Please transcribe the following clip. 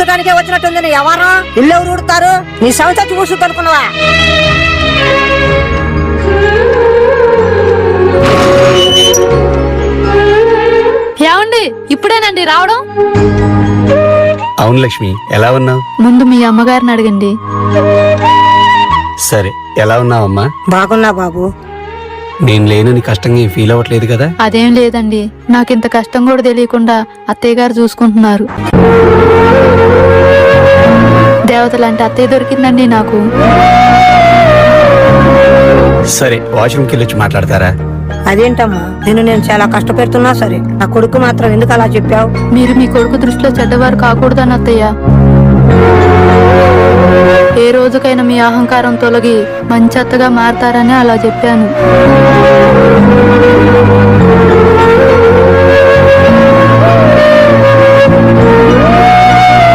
ఊడ్చడానికే వచ్చినట్టుంది నీ ఎవరు ఇల్లు ఎవరు ఊడతారు? నీ సంస్థ చూసు అనుకున్నావా? ఏమండి ఇప్పుడేనండి రావడం? అవును లక్ష్మి, ఎలా ఉన్నావు? ముందు మీ అమ్మగారిని అడగండి. సరే, ఎలా ఉన్నావమ్మా? బాగున్నా బాబు. నేను లేనని కష్టంగా ఏం ఫీల్ అవ్వట్లేదు కదా? అదేం లేదండి, నాకింత కష్టం కూడా తెలియకుండా అత్తయ్య గారు చూసుకుంటున్నారు. దేవతలంటే అత్తయ్య దొరికిందండి నాకు. సరే, వాష్రూమ్కి వెళ్ళొచ్చి మాట్లాడతారా? అదేంటమ్మా, నేను చాలా కష్టపెడుతున్నా సరే నా కొడుకు మాత్రం ఎందుకు అలా చెప్పావు? మీరు మీ కొడుకు దృష్టిలో చెడ్డవారు కాకూడదని అత్తయ్య. ఏ రోజుకైనా మీ అహంకారం తొలగి మంచి అత్తగా మారతారని అలా చెప్పాను.